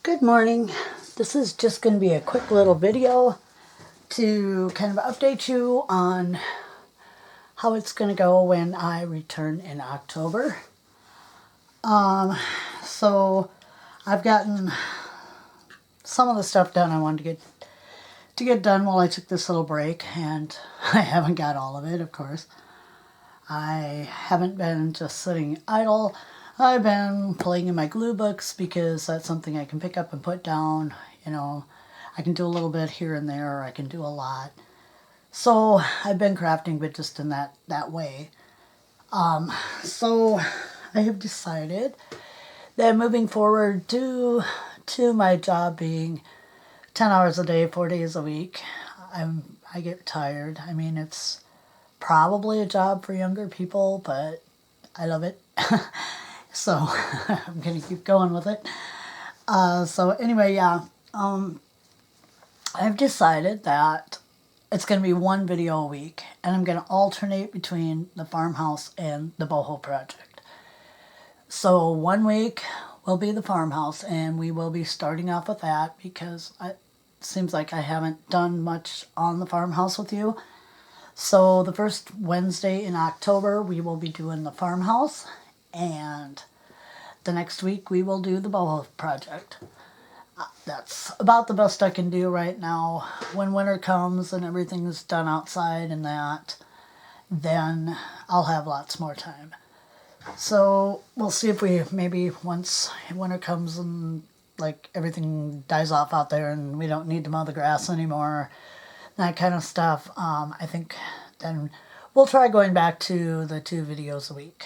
Good morning. This is just going to be a quick little video to kind of update you on how it's going to go when I return in October. So I've gotten some of the stuff done I wanted to get done while I took this little break, and I haven't got all of it, of course. I haven't been just sitting idle. I've been playing in my glue books because that's something I can pick up and put down. You know, I can do a little bit here and there, or I can do a lot. So I've been crafting, but just in that way. So I have decided that moving forward to my job being 10 hours a day, 4 days a week, I get tired. I mean, it's probably a job for younger people, but I love it. So I'm going to keep going with it. So anyway, yeah, I've decided that it's going to be one video a week, and I'm going to alternate between the farmhouse and the boho project. So 1 week will be the farmhouse, and we will be starting off with that because it seems like I haven't done much on the farmhouse with you. So the first Wednesday in October, we will be doing the farmhouse, and the next week we will do the boho project. That's about the best I can do right now. When winter comes and everything's done outside and that, then I'll have lots more time. So we'll see if we maybe once winter comes and like everything dies off out there and we don't need to mow the grass anymore, that kind of stuff, I think then we'll try going back to the 2 videos a week.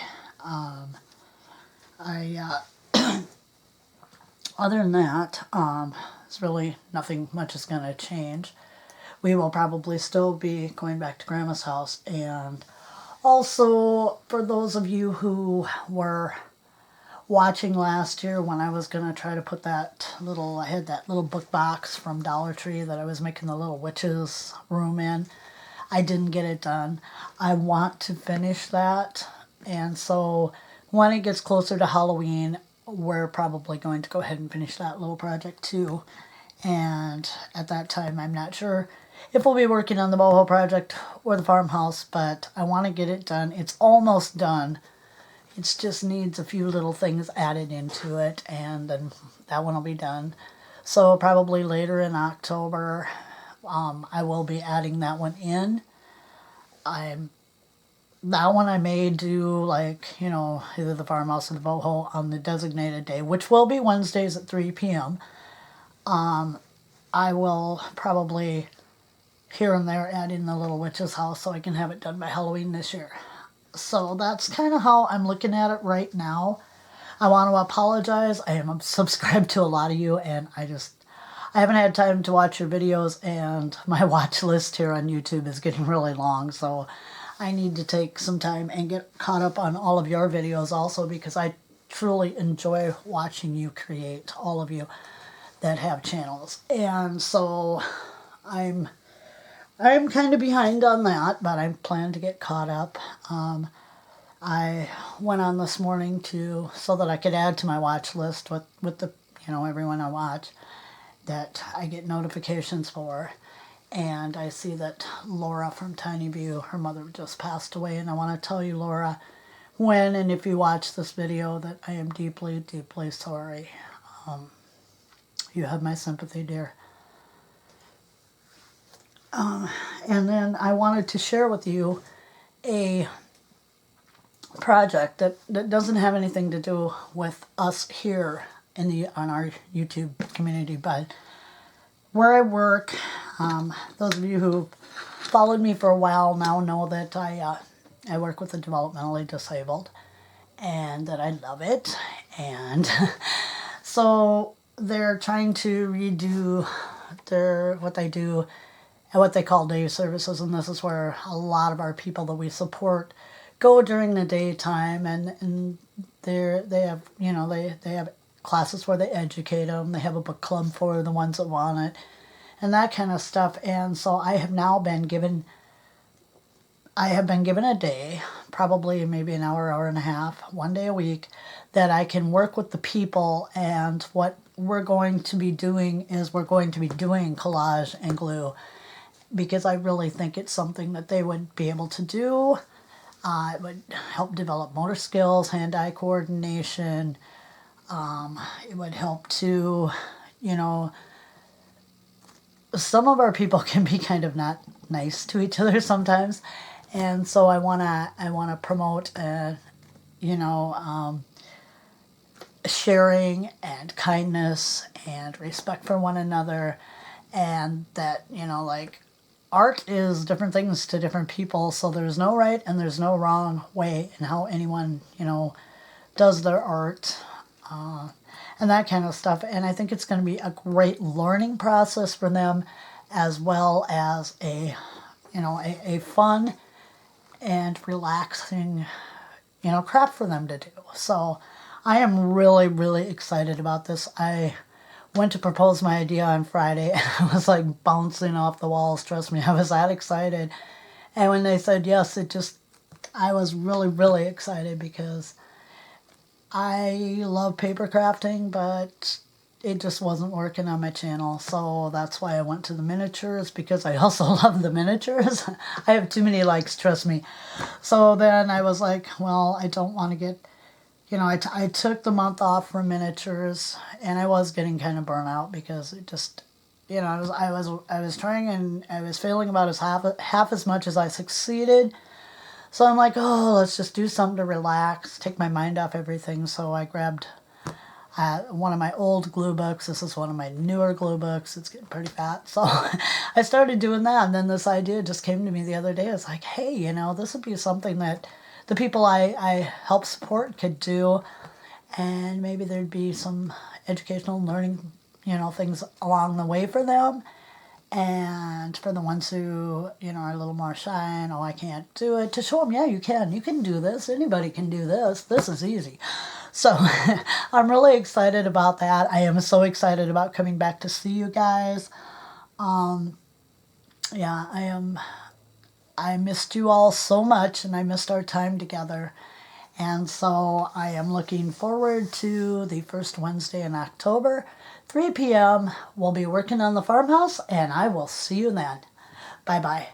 Other than that, it's really nothing much is going to change. We will probably still be going back to Grandma's house. And also, for those of you who were watching last year when I was going to try to put I had that little book box from Dollar Tree that I was making the little witches room in. I didn't get it done. I want to finish that. And so when it gets closer to Halloween, we're probably going to go ahead and finish that little project too. And at that time, I'm not sure if we'll be working on the boho project or the farmhouse, but I want to get it done. It's almost done. It just needs a few little things added into it, and then that one will be done. So probably later in October, I will be adding that one in. That one I may do, like, either the farmhouse or the boho on the designated day, which will be Wednesdays at 3 p.m. I will probably here and there add in the little witch's house so I can have it done by Halloween this year. So that's kind of how I'm looking at it right now. I want to apologize. I am subscribed to a lot of you, and I haven't had time to watch your videos, and my watch list here on YouTube is getting really long, so I need to take some time and get caught up on all of your videos also, because I truly enjoy watching you create, all of you that have channels. And so I'm kind of behind on that, but I plan to get caught up. I went on this morning so that I could add to my watch list with the everyone I watch that I get notifications for. And I see that Laura from Tiny View, her mother just passed away, and I want to tell you, Laura, when and if you watch this video, that I am deeply, deeply sorry. You have my sympathy, dear. And then I wanted to share with you a project that doesn't have anything to do with us here on our YouTube community, but where I work. Those of you who followed me for a while now know that I work with the developmentally disabled, and that I love it. And so they're trying to redo what they do and what they call day services, and this is where a lot of our people that we support go during the daytime, and they have classes where they educate them. They have a book club for the ones that want it, and that kind of stuff. And so I have been given a day probably maybe an hour, hour and a half, one day a week, that I can work with the people. And what we're going to be doing is we're going to be doing collage and glue, because I really think it's something that they would be able to do. It would help develop motor skills, hand-eye coordination. It would help to, you know, some of our people can be kind of not nice to each other sometimes. And so I wanna promote, you know, sharing and kindness and respect for one another, and that, you know, like, art is different things to different people, so there's no right and there's no wrong way in how anyone, you know, does their art, and that kind of stuff. And I think it's going to be a great learning process for them, as well as a, you know, a fun and relaxing, you know, craft for them to do. So I am really, really excited about this. I went to propose my idea on Friday, and I was like bouncing off the walls. Trust me, I was that excited. And when they said yes, I was really, really excited, because I love paper crafting, but it just wasn't working on my channel. So that's why I went to the miniatures, because I also love the miniatures. I have too many likes, trust me. So then I was like, well, I don't want to get, you know, I took the month off from miniatures, and I was getting kind of burnt out, because it just, you know, I was trying, and I was failing about half as much as I succeeded. So I'm like, oh, let's just do something to relax, take my mind off everything. So I grabbed one of my old glue books. This is one of my newer glue books. It's getting pretty fat. So I started doing that, and then this idea just came to me the other day. It's like, hey, you know, this would be something that the people I help support could do, and maybe there'd be some educational learning, you know, things along the way for them. And for the ones who, you know, are a little more shy and, oh, I can't do it, to show them, yeah, you can do this. Anybody can do this. This is easy. So I'm really excited about that. I am so excited about coming back to see you guys. Yeah, I am. I missed you all so much, and I missed our time together. And so I am looking forward to the first Wednesday in October, 3 p.m. We'll be working on the farmhouse, and I will see you then. Bye-bye.